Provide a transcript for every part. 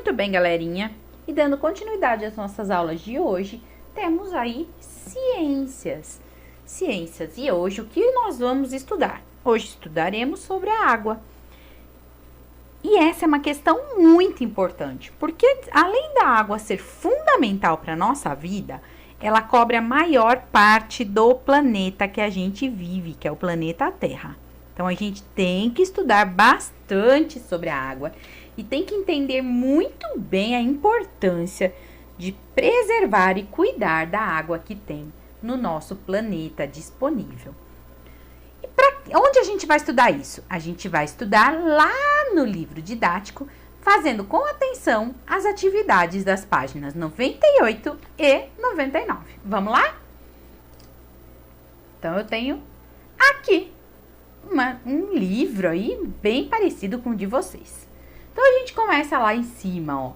Muito bem, galerinha. E dando continuidade às nossas aulas de hoje, temos aí ciências. Ciências. E hoje o que nós vamos estudar? Hoje estudaremos sobre a água. E essa é uma questão muito importante, porque além da água ser fundamental para a nossa vida, ela cobre a maior parte do planeta que a gente vive, que é o planeta Terra. Então, a gente tem que estudar bastante sobre a água e tem que entender muito bem a importância de preservar e cuidar da água que tem no nosso planeta disponível. E onde a gente vai estudar isso? A gente vai estudar lá no livro didático, fazendo com atenção as atividades das páginas 98 e 99. Vamos lá? Então, eu tenho aqui um livro aí bem parecido com o de vocês. Então, a gente começa lá em cima, ó.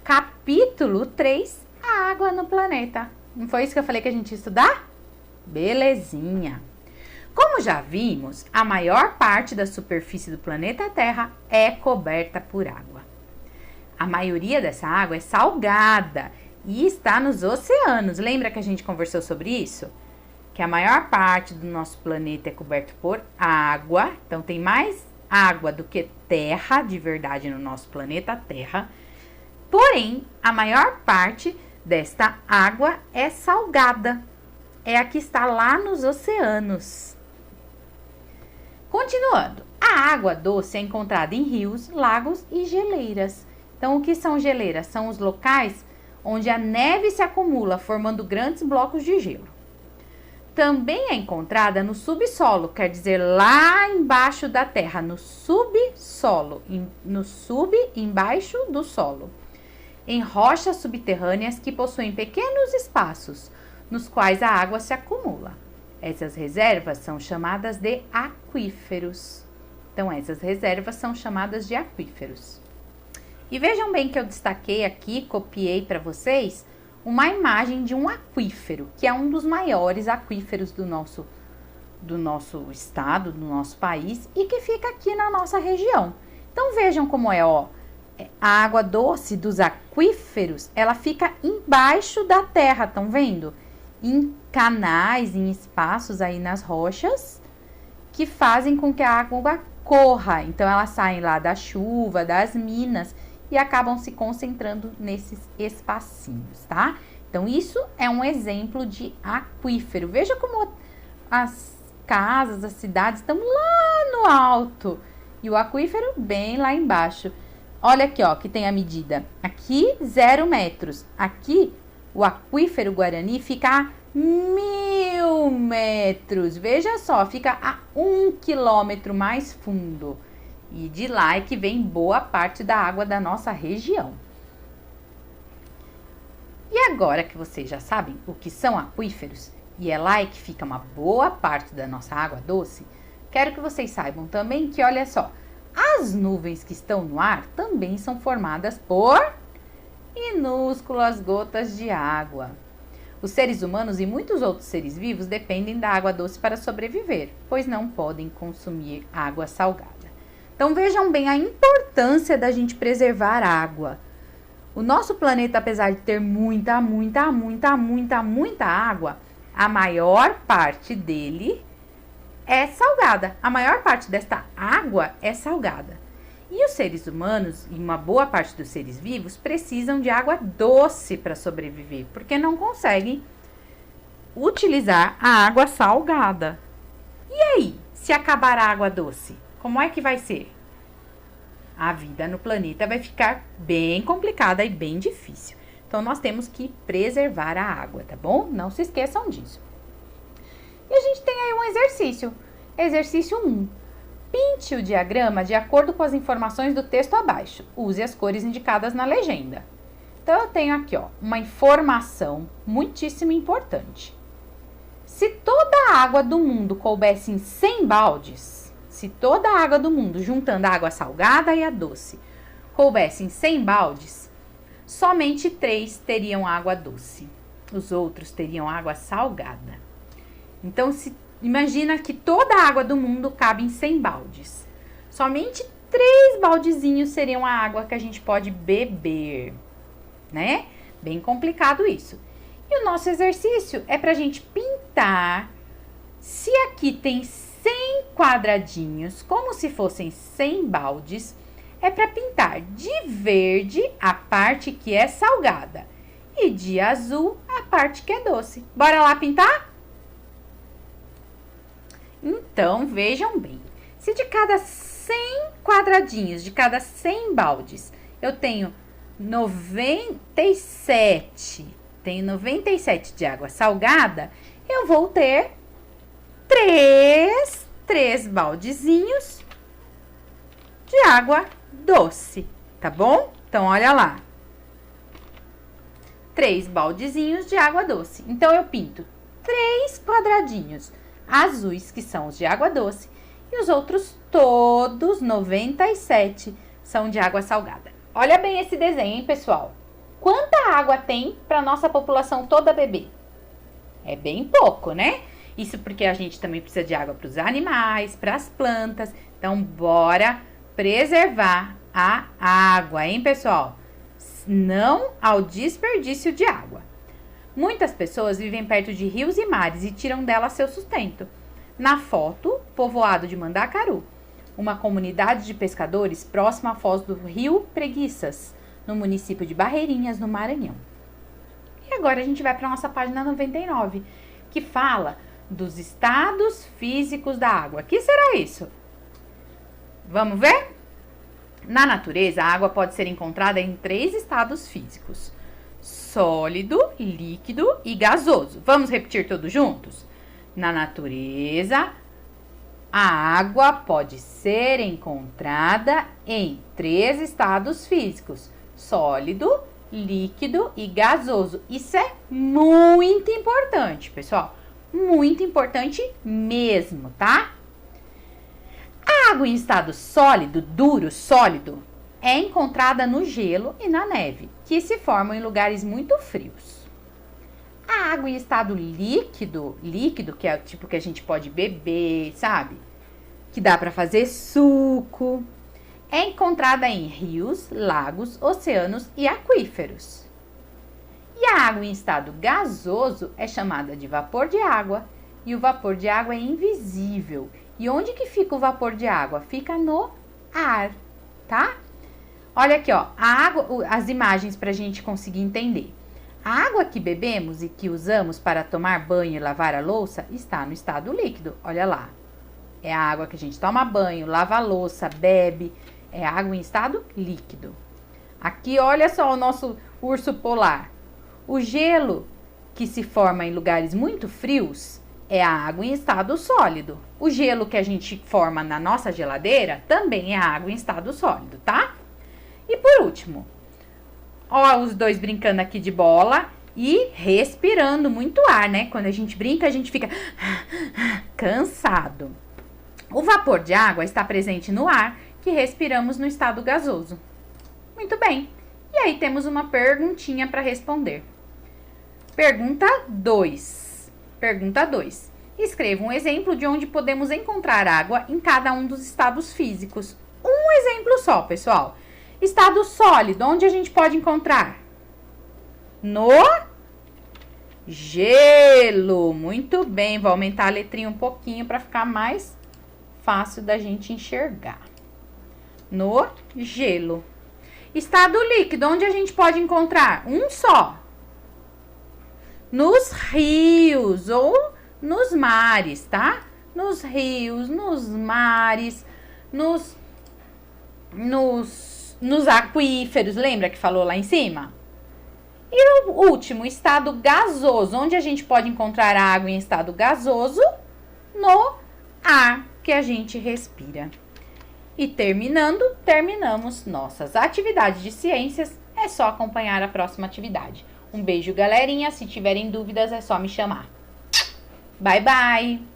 Capítulo 3, a água no planeta. Não foi isso que eu falei que a gente ia estudar? Belezinha. Como já vimos, a maior parte da superfície do planeta Terra é coberta por água. A maioria dessa água é salgada e está nos oceanos. Lembra que a gente conversou sobre isso? Que a maior parte do nosso planeta é coberto por água. Então, tem mais água do que terra de verdade no nosso planeta Terra. Porém, a maior parte desta água é salgada. É a que está lá nos oceanos. Continuando, a água doce é encontrada em rios, lagos e geleiras. Então, o que são geleiras? São os locais onde a neve se acumula, formando grandes blocos de gelo. Também é encontrada no subsolo, quer dizer, lá embaixo da terra, no subsolo, embaixo do solo. Em rochas subterrâneas que possuem pequenos espaços, nos quais a água se acumula. Essas reservas são chamadas de aquíferos. Então, essas reservas são chamadas de aquíferos. E vejam bem que eu destaquei aqui, copiei para vocês, uma imagem de um aquífero, que é um dos maiores aquíferos do nosso estado, do nosso país, e que fica aqui na nossa região. Então, vejam como é, ó. A água doce dos aquíferos, ela fica embaixo da terra, estão vendo? Em canais, em espaços aí nas rochas, que fazem com que a água corra. Então, elas saem lá da chuva, das minas, e acabam se concentrando nesses espacinhos, tá? Então, isso é um exemplo de aquífero. Veja como as casas, as cidades estão lá no alto e o aquífero bem lá embaixo. Olha aqui, ó, que tem a medida. Aqui, 0 metros. Aqui, o aquífero Guarani fica a 1000 metros. Veja só, fica a 1 quilômetro mais fundo. E de lá é que vem boa parte da água da nossa região. E agora que vocês já sabem o que são aquíferos, e é lá que fica uma boa parte da nossa água doce, quero que vocês saibam também que, olha só, as nuvens que estão no ar também são formadas por minúsculas gotas de água. Os seres humanos e muitos outros seres vivos dependem da água doce para sobreviver, pois não podem consumir água salgada. Então, vejam bem a importância da gente preservar a água. O nosso planeta, apesar de ter muita água, a maior parte dele é salgada. A maior parte desta água é salgada. E os seres humanos, e uma boa parte dos seres vivos, precisam de água doce para sobreviver, porque não conseguem utilizar a água salgada. E aí, se acabar a água doce, como é que vai ser? A vida no planeta vai ficar bem complicada e bem difícil. Então, nós temos que preservar a água, tá bom? Não se esqueçam disso. E a gente tem aí um exercício. Exercício 1. Pinte o diagrama de acordo com as informações do texto abaixo. Use as cores indicadas na legenda. Então, eu tenho aqui, ó, uma informação muitíssimo importante. Se toda a água do mundo coubesse em 100 baldes, se toda a água do mundo, juntando a água salgada e a doce, coubesse em 100 baldes, somente 3 teriam água doce. Os outros teriam água salgada. Então, imagina que toda a água do mundo cabe em 100 baldes. Somente 3 baldezinhos seriam a água que a gente pode beber, né? Bem complicado isso. E o nosso exercício é para a gente pintar. Se aqui tem 100 quadradinhos, como se fossem 100 baldes, é para pintar de verde a parte que é salgada e de azul a parte que é doce. Bora lá pintar? Então, vejam bem. Se de cada 100 quadradinhos, de cada 100 baldes, eu tenho 97, tenho 97 de água salgada, eu vou ter 3 baldezinhos de água doce, tá bom? Então, olha lá. 3 baldezinhos de água doce. Então, eu pinto 3 quadradinhos azuis, que são os de água doce, e os outros todos, 97, são de água salgada. Olha bem esse desenho, hein, pessoal? Quanta água tem para nossa população toda beber? É bem pouco, né? Isso porque a gente também precisa de água para os animais, para as plantas. Então, bora preservar a água, hein, pessoal? Não ao desperdício de água. Muitas pessoas vivem perto de rios e mares e tiram dela seu sustento. Na foto, povoado de Mandacaru, uma comunidade de pescadores próxima à foz do rio Preguiças, no município de Barreirinhas, no Maranhão. E agora a gente vai para a nossa página 99, que fala dos estados físicos da água. O que será isso? Vamos ver? Na natureza, a água pode ser encontrada em 3 estados físicos: sólido, líquido e gasoso. Vamos repetir todos juntos? Na natureza, a água pode ser encontrada em 3 estados físicos: sólido, líquido e gasoso. Isso é muito importante, pessoal. Muito importante mesmo, tá? A água em estado sólido, duro, sólido, é encontrada no gelo e na neve, que se formam em lugares muito frios. A água em estado líquido, que é o tipo que a gente pode beber, sabe? Que dá para fazer suco, é encontrada em rios, lagos, oceanos e aquíferos. E a água em estado gasoso é chamada de vapor de água, e o vapor de água é invisível. E onde que fica o vapor de água? Fica no ar, tá? Olha aqui, ó, a água, as imagens para a gente conseguir entender. A água que bebemos e que usamos para tomar banho e lavar a louça está no estado líquido. Olha lá. É a água que a gente toma banho, lava a louça, bebe. É água em estado líquido. Aqui, olha só o nosso urso polar. O gelo que se forma em lugares muito frios é a água em estado sólido. O gelo que a gente forma na nossa geladeira também é a água em estado sólido, tá? E por último, ó, os dois brincando aqui de bola e respirando muito ar, né? Quando a gente brinca, a gente fica cansado. O vapor de água está presente no ar que respiramos no estado gasoso. Muito bem. E aí temos uma perguntinha para responder. Pergunta 2. Pergunta 2. Escreva um exemplo de onde podemos encontrar água em cada um dos estados físicos. Um exemplo só, pessoal. Estado sólido, onde a gente pode encontrar? No gelo. Muito bem, vou aumentar a letrinha um pouquinho para ficar mais fácil da gente enxergar. No gelo. Estado líquido, onde a gente pode encontrar? Um só. Nos rios ou nos mares, tá? Nos rios, nos mares, nos aquíferos, lembra que falou lá em cima? E o último, estado gasoso, onde a gente pode encontrar a água em estado gasoso? No ar que a gente respira. E terminamos nossas atividades de ciências. É só acompanhar a próxima atividade. Um beijo, galerinha. Se tiverem dúvidas, é só me chamar. Bye, bye!